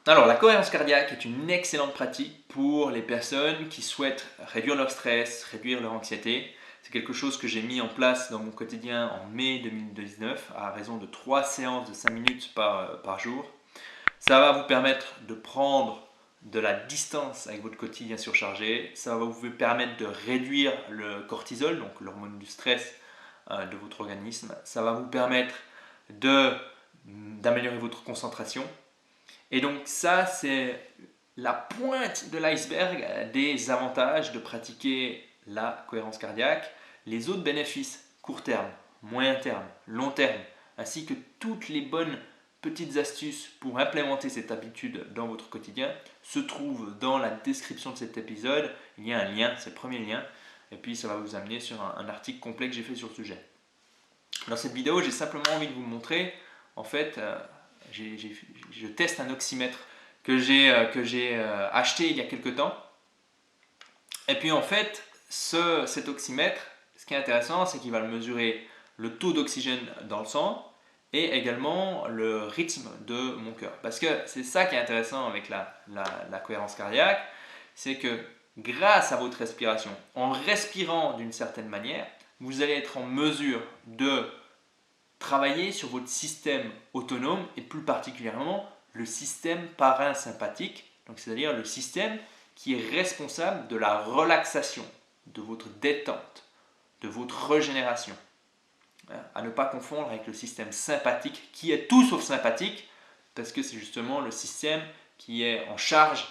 Alors, la cohérence cardiaque est une excellente pratique pour les personnes qui souhaitent réduire leur stress, réduire leur anxiété. C'est quelque chose que j'ai mis en place dans mon quotidien en mai 2019 à raison de 3 séances de 5 minutes par jour. Ça va vous permettre de prendre de la distance avec votre quotidien surchargé. Ça va vous permettre de réduire le cortisol, donc l'hormone du stress de votre organisme. Ça va vous permettre d'améliorer votre concentration. Et donc ça, c'est la pointe de l'iceberg des avantages de pratiquer la cohérence cardiaque. Les autres bénéfices, court terme, moyen terme, long terme, ainsi que toutes les bonnes petites astuces pour implémenter cette habitude dans votre quotidien, se trouvent dans la description de cet épisode. Il y a un lien, c'est le premier lien, et puis ça va vous amener sur un article complet que j'ai fait sur le sujet. Dans cette vidéo, j'ai simplement envie de vous montrer, en fait, je teste un oxymètre que j'ai acheté il y a quelques temps. Et puis en fait, cet oxymètre, ce qui est intéressant, c'est qu'il va mesurer le taux d'oxygène dans le sang et également le rythme de mon cœur. Parce que c'est ça qui est intéressant avec la cohérence cardiaque, c'est que grâce à votre respiration, en respirant d'une certaine manière, vous allez être en mesure de travailler sur votre système autonome et plus particulièrement le système parasympathique, donc c'est-à-dire le système qui est responsable de la relaxation, de votre détente, de votre régénération. À ne pas confondre avec le système sympathique qui est tout sauf sympathique parce que c'est justement le système qui est en charge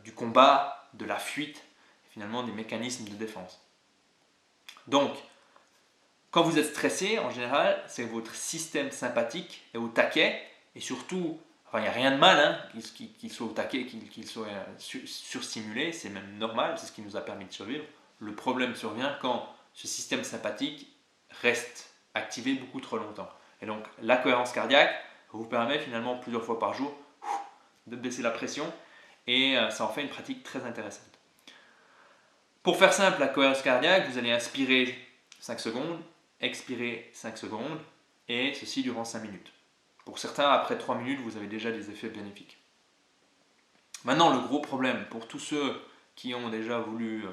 du combat, de la fuite et finalement des mécanismes de défense. Donc, quand vous êtes stressé, en général, c'est que votre système sympathique est au taquet et surtout, enfin, il n'y a rien de mal qu'il soit au taquet, qu'il soit surstimulé, c'est même normal, c'est ce qui nous a permis de survivre. Le problème survient quand ce système sympathique reste activé beaucoup trop longtemps. Et donc, la cohérence cardiaque vous permet finalement plusieurs fois par jour de baisser la pression et ça en fait une pratique très intéressante. Pour faire simple, la cohérence cardiaque, vous allez inspirer 5 secondes, expirer 5 secondes et ceci durant 5 minutes. Pour certains, après 3 minutes, vous avez déjà des effets bénéfiques. Maintenant, le gros problème pour tous ceux qui ont déjà voulu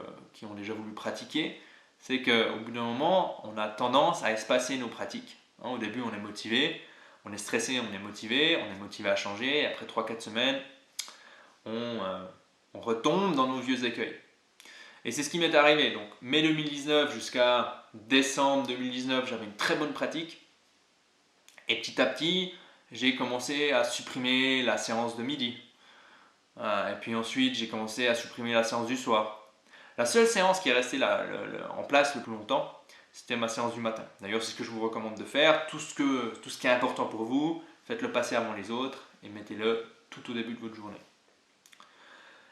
pratiquer, c'est qu'au bout d'un moment, on a tendance à espacer nos pratiques. Au début, on est motivé, on est stressé, on est motivé à changer, et après 3-4 semaines, on retombe dans nos vieux écueils. Et c'est ce qui m'est arrivé. Donc, mai 2019 jusqu'à décembre 2019, j'avais une très bonne pratique. Et petit à petit, j'ai commencé à supprimer la séance de midi. Et puis ensuite, j'ai commencé à supprimer la séance du soir. La seule séance qui est restée en place le plus longtemps, c'était ma séance du matin. D'ailleurs, c'est ce que je vous recommande de faire. Tout ce qui est important pour vous, faites-le passer avant les autres et mettez-le tout au début de votre journée.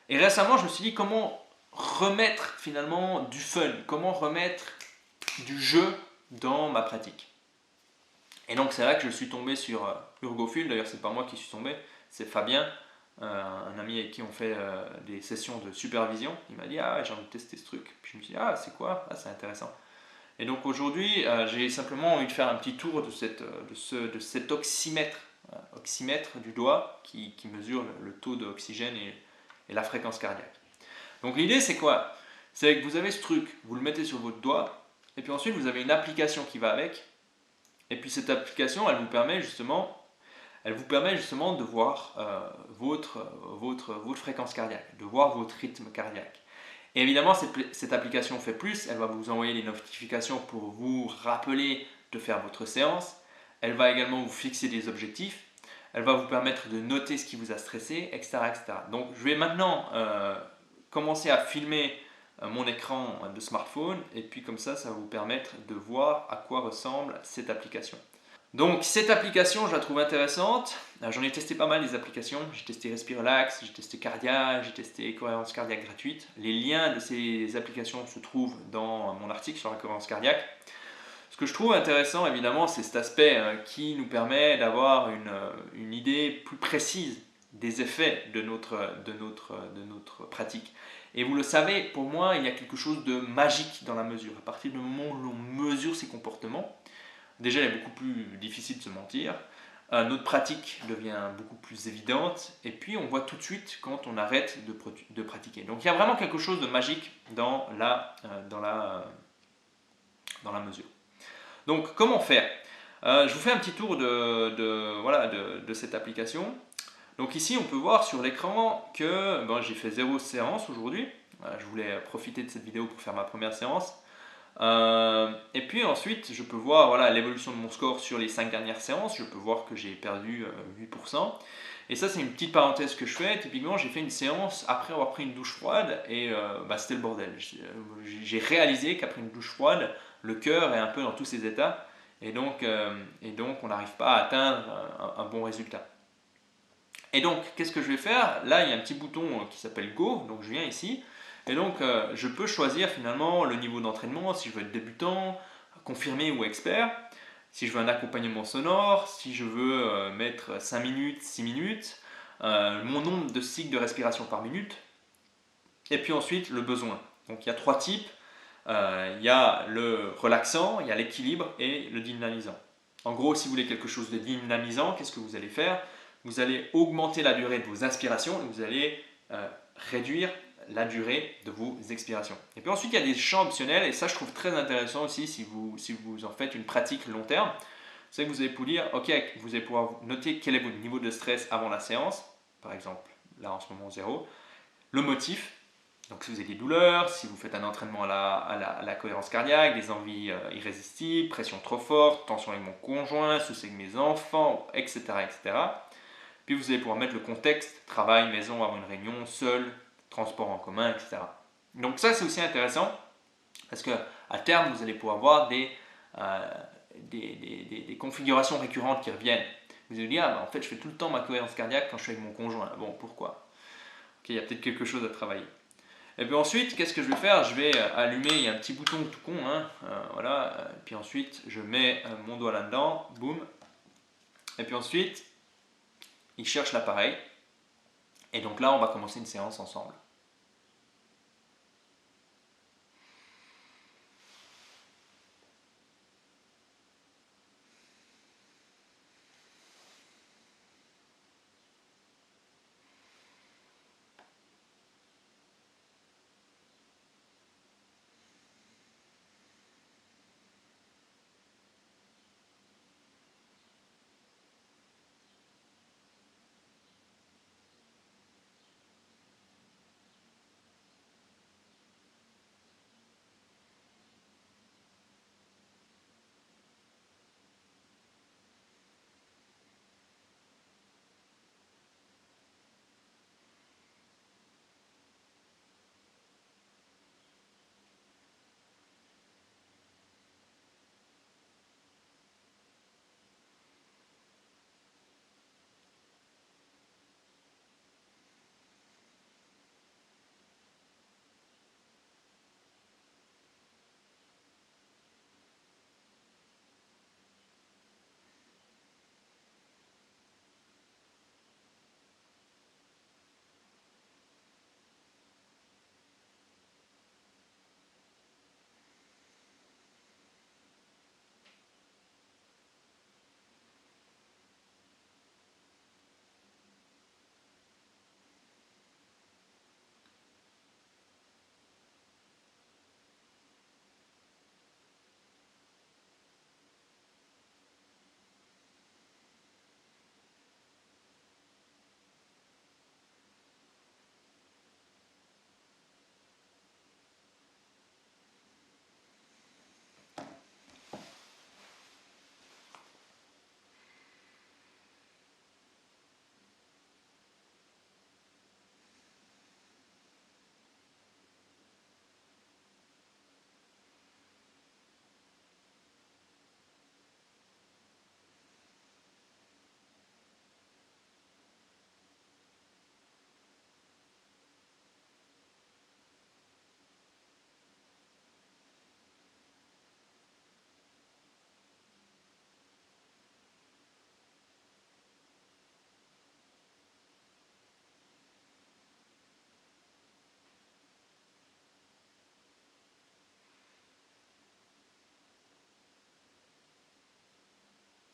Et récemment, je me suis dit comment remettre finalement du fun, comment remettre du jeu dans ma pratique. Et donc c'est là que je suis tombé sur Urgofil. D'ailleurs c'est pas moi qui suis tombé, c'est Fabien, un ami avec qui on fait des sessions de supervision. Il m'a dit j'ai envie de tester ce truc. Puis je me suis dit c'est quoi, c'est intéressant. Et donc aujourd'hui j'ai simplement envie de faire un petit tour de cet oxymètre, oxymètre du doigt qui mesure le taux d'oxygène et la fréquence cardiaque. Donc l'idée c'est quoi? C'est que vous avez ce truc, vous le mettez sur votre doigt, et puis ensuite vous avez une application qui va avec, et puis cette application elle vous permet justement de voir votre fréquence cardiaque, de voir votre rythme cardiaque. Et évidemment cette application fait plus, elle va vous envoyer des notifications pour vous rappeler de faire votre séance, elle va également vous fixer des objectifs, elle va vous permettre de noter ce qui vous a stressé, etc. etc. Donc je vais maintenant commencer à filmer mon écran de smartphone et puis comme ça va vous permettre de voir à quoi ressemble cette application. Donc cette application je la trouve intéressante, j'en ai testé pas mal des applications, j'ai testé Respirelax, j'ai testé Cardia, j'ai testé cohérence cardiaque gratuite. Les liens de ces applications se trouvent dans mon article sur la cohérence cardiaque. Ce que je trouve intéressant évidemment c'est cet aspect qui nous permet d'avoir une idée plus précise des effets de notre pratique. Et vous le savez, pour moi, il y a quelque chose de magique dans la mesure. À partir du moment où l'on mesure ses comportements, déjà il est beaucoup plus difficile de se mentir, notre pratique devient beaucoup plus évidente et puis on voit tout de suite quand on arrête de pratiquer. Donc il y a vraiment quelque chose de magique dans la mesure. Donc comment faire? Je vous fais un petit tour de cette application. Donc ici on peut voir sur l'écran que j'ai fait 0 séance aujourd'hui. Je voulais profiter de cette vidéo pour faire ma première séance. Et puis ensuite, je peux voir l'évolution de mon score sur les 5 dernières séances. Je peux voir que j'ai perdu 8%. Et ça, c'est une petite parenthèse que je fais. Typiquement, j'ai fait une séance après avoir pris une douche froide et c'était le bordel. J'ai réalisé qu'après une douche froide, le cœur est un peu dans tous ses états et donc on n'arrive pas à atteindre un bon résultat. Et donc, qu'est-ce que je vais faire? Là, il y a un petit bouton qui s'appelle Go. Donc, je viens ici. Et donc, je peux choisir finalement le niveau d'entraînement, si je veux être débutant, confirmé ou expert, si je veux un accompagnement sonore, si je veux mettre 5 minutes, 6 minutes, mon nombre de cycles de respiration par minute, et puis ensuite le besoin. Donc, il y a 3 types. Il y a le relaxant, il y a l'équilibre et le dynamisant. En gros, si vous voulez quelque chose de dynamisant, qu'est-ce que vous allez faire? Vous allez augmenter la durée de vos inspirations et vous allez réduire la durée de vos expirations. Et puis ensuite, il y a des champs optionnels et ça, je trouve très intéressant aussi si vous en faites une pratique long terme. C'est que vous allez pouvoir dire, ok, vous allez pouvoir noter quel est votre niveau de stress avant la séance, par exemple, là en ce moment 0, le motif. Donc si vous avez des douleurs, si vous faites un entraînement à la cohérence cardiaque, des envies irrésistibles, pression trop forte, tension avec mon conjoint, souci avec mes enfants, etc., etc. Puis vous allez pouvoir mettre le contexte, travail, maison, avoir une réunion, seul, transport en commun, etc. Donc ça c'est aussi intéressant parce qu'à terme vous allez pouvoir avoir des configurations récurrentes qui reviennent. Vous allez dire, en fait je fais tout le temps ma cohérence cardiaque quand je suis avec mon conjoint. Bon, pourquoi? Ok, il y a peut-être quelque chose à travailler. Et puis ensuite, qu'est-ce que je vais faire? Je vais allumer, il y a un petit bouton tout con, voilà. Puis ensuite, je mets mon doigt là-dedans, boum. Et puis ensuite, il cherche l'appareil. Et donc là, on va commencer une séance ensemble.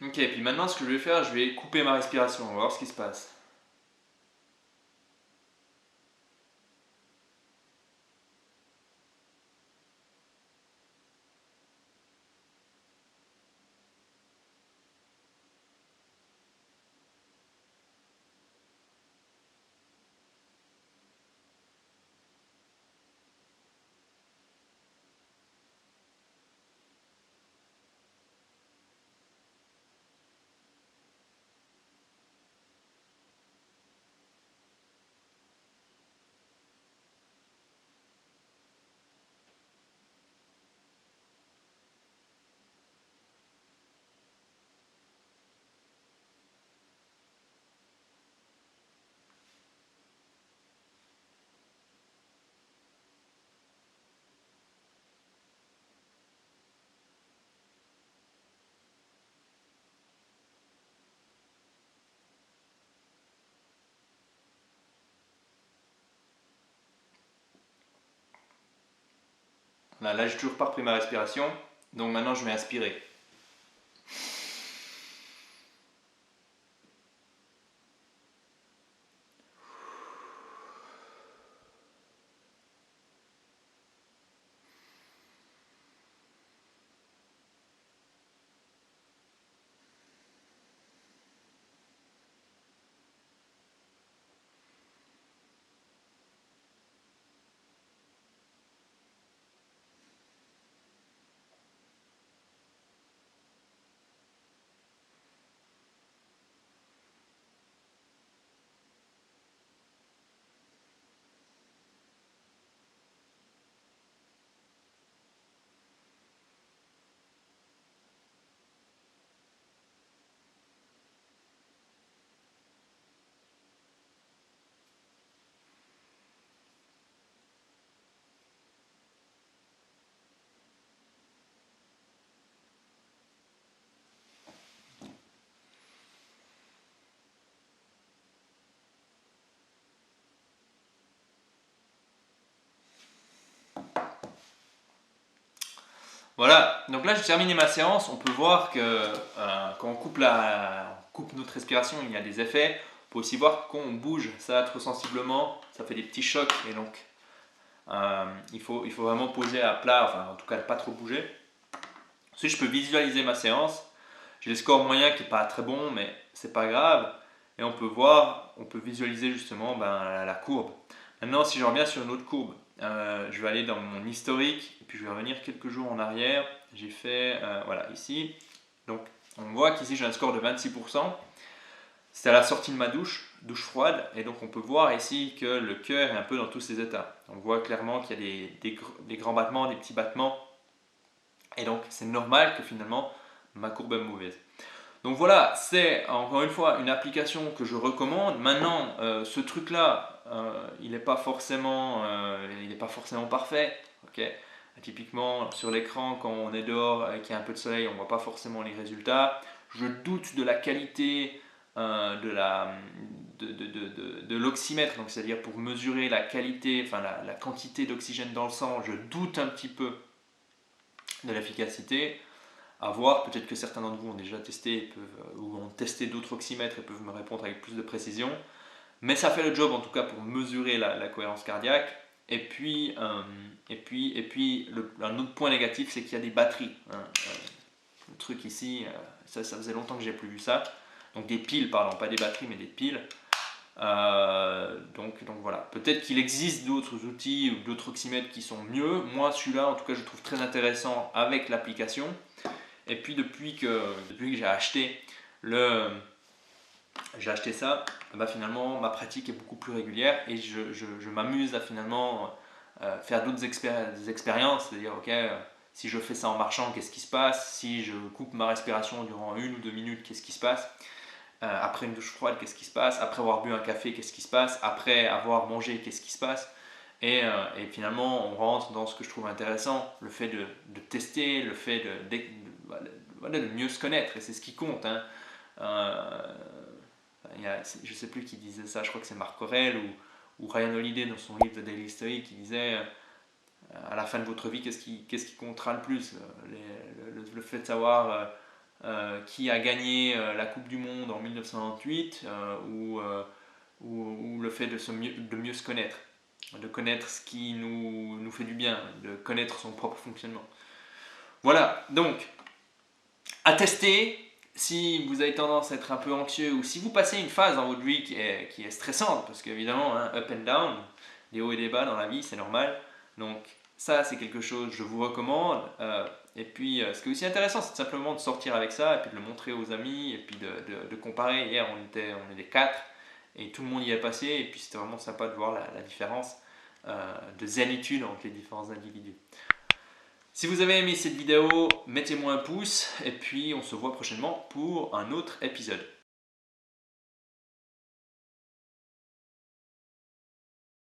Ok, puis maintenant ce que je vais faire, je vais couper ma respiration, on va voir ce qui se passe. Là j'ai toujours pas repris ma respiration, donc maintenant je vais inspirer. Voilà, donc là j'ai terminé ma séance. On peut voir que quand on coupe notre respiration, il y a des effets. On peut aussi voir que quand on bouge, ça trop sensiblement, ça fait des petits chocs. Et donc il faut vraiment poser à plat, enfin en tout cas pas trop bouger. Ensuite, je peux visualiser ma séance. J'ai le score moyen qui n'est pas très bon, mais c'est pas grave. Et on peut voir, on peut visualiser justement la courbe. Maintenant, si je reviens sur une autre courbe, je vais aller dans mon historique et puis je vais revenir quelques jours en arrière. J'ai fait, voilà, ici. Donc, on voit qu'ici j'ai un score de 26%. C'est à la sortie de ma douche, douche froide. Et donc, on peut voir ici que le cœur est un peu dans tous ses états. On voit clairement qu'il y a des grands battements, des petits battements. Et donc, c'est normal que finalement, ma courbe est mauvaise. Donc voilà, c'est encore une fois une application que je recommande. Maintenant, ce truc-là, il n'est pas forcément, parfait. Ok. Typiquement, sur l'écran, quand on est dehors et qu'il y a un peu de soleil, on ne voit pas forcément les résultats. Je doute de la qualité de l'oxymètre, donc c'est-à-dire pour mesurer la qualité, enfin la quantité d'oxygène dans le sang, je doute un petit peu de l'efficacité. À voir, peut-être que certains d'entre vous ont déjà testé ou ont testé d'autres oxymètres et peuvent me répondre avec plus de précision. Mais ça fait le job en tout cas pour mesurer la cohérence cardiaque. Et puis, un autre point négatif, c'est qu'il y a des batteries. Hein. Le truc ici, ça faisait longtemps que j'ai plus vu ça. Donc des piles, pardon, pas des batteries, mais des piles. Donc voilà, peut-être qu'il existe d'autres outils ou d'autres oxymètres qui sont mieux. Moi, celui-là, en tout cas, je trouve très intéressant avec l'application. Et puis depuis que j'ai acheté ça, bah finalement ma pratique est beaucoup plus régulière et je m'amuse à finalement faire d'autres expériences, c'est-à-dire ok, si je fais ça en marchant, qu'est-ce qui se passe? Si je coupe ma respiration durant 1 ou 2 minutes, qu'est-ce qui se passe? Après une douche froide, qu'est-ce qui se passe? Après avoir bu un café, qu'est-ce qui se passe? Après avoir mangé, qu'est-ce qui se passe? Et finalement, on rentre dans ce que je trouve intéressant, le fait de tester, le fait de mieux se connaître, et c'est ce qui compte. Hein. Je ne sais plus qui disait ça, je crois que c'est Marc Aurèle ou Ryan Holiday dans son livre The Daily Stoic qui disait à la fin de votre vie, qu'est-ce qui comptera le plus? Le fait de savoir qui a gagné la Coupe du Monde en 1998, ou le fait de mieux se connaître, de connaître ce qui nous fait du bien, de connaître son propre fonctionnement. Voilà, donc, à tester. Si vous avez tendance à être un peu anxieux, ou si vous passez une phase dans votre vie qui est stressante, parce qu'évidemment, hein, up and down, des hauts et des bas dans la vie, c'est normal. Donc ça, c'est quelque chose que je vous recommande. Et puis, ce qui est aussi intéressant, c'est simplement de sortir avec ça, et puis de le montrer aux amis, et puis de comparer. Hier, on était 4, et tout le monde y est passé, et puis c'était vraiment sympa de voir la différence de zénitude entre les différents individus. Si vous avez aimé cette vidéo, mettez-moi un pouce et puis on se voit prochainement pour un autre épisode.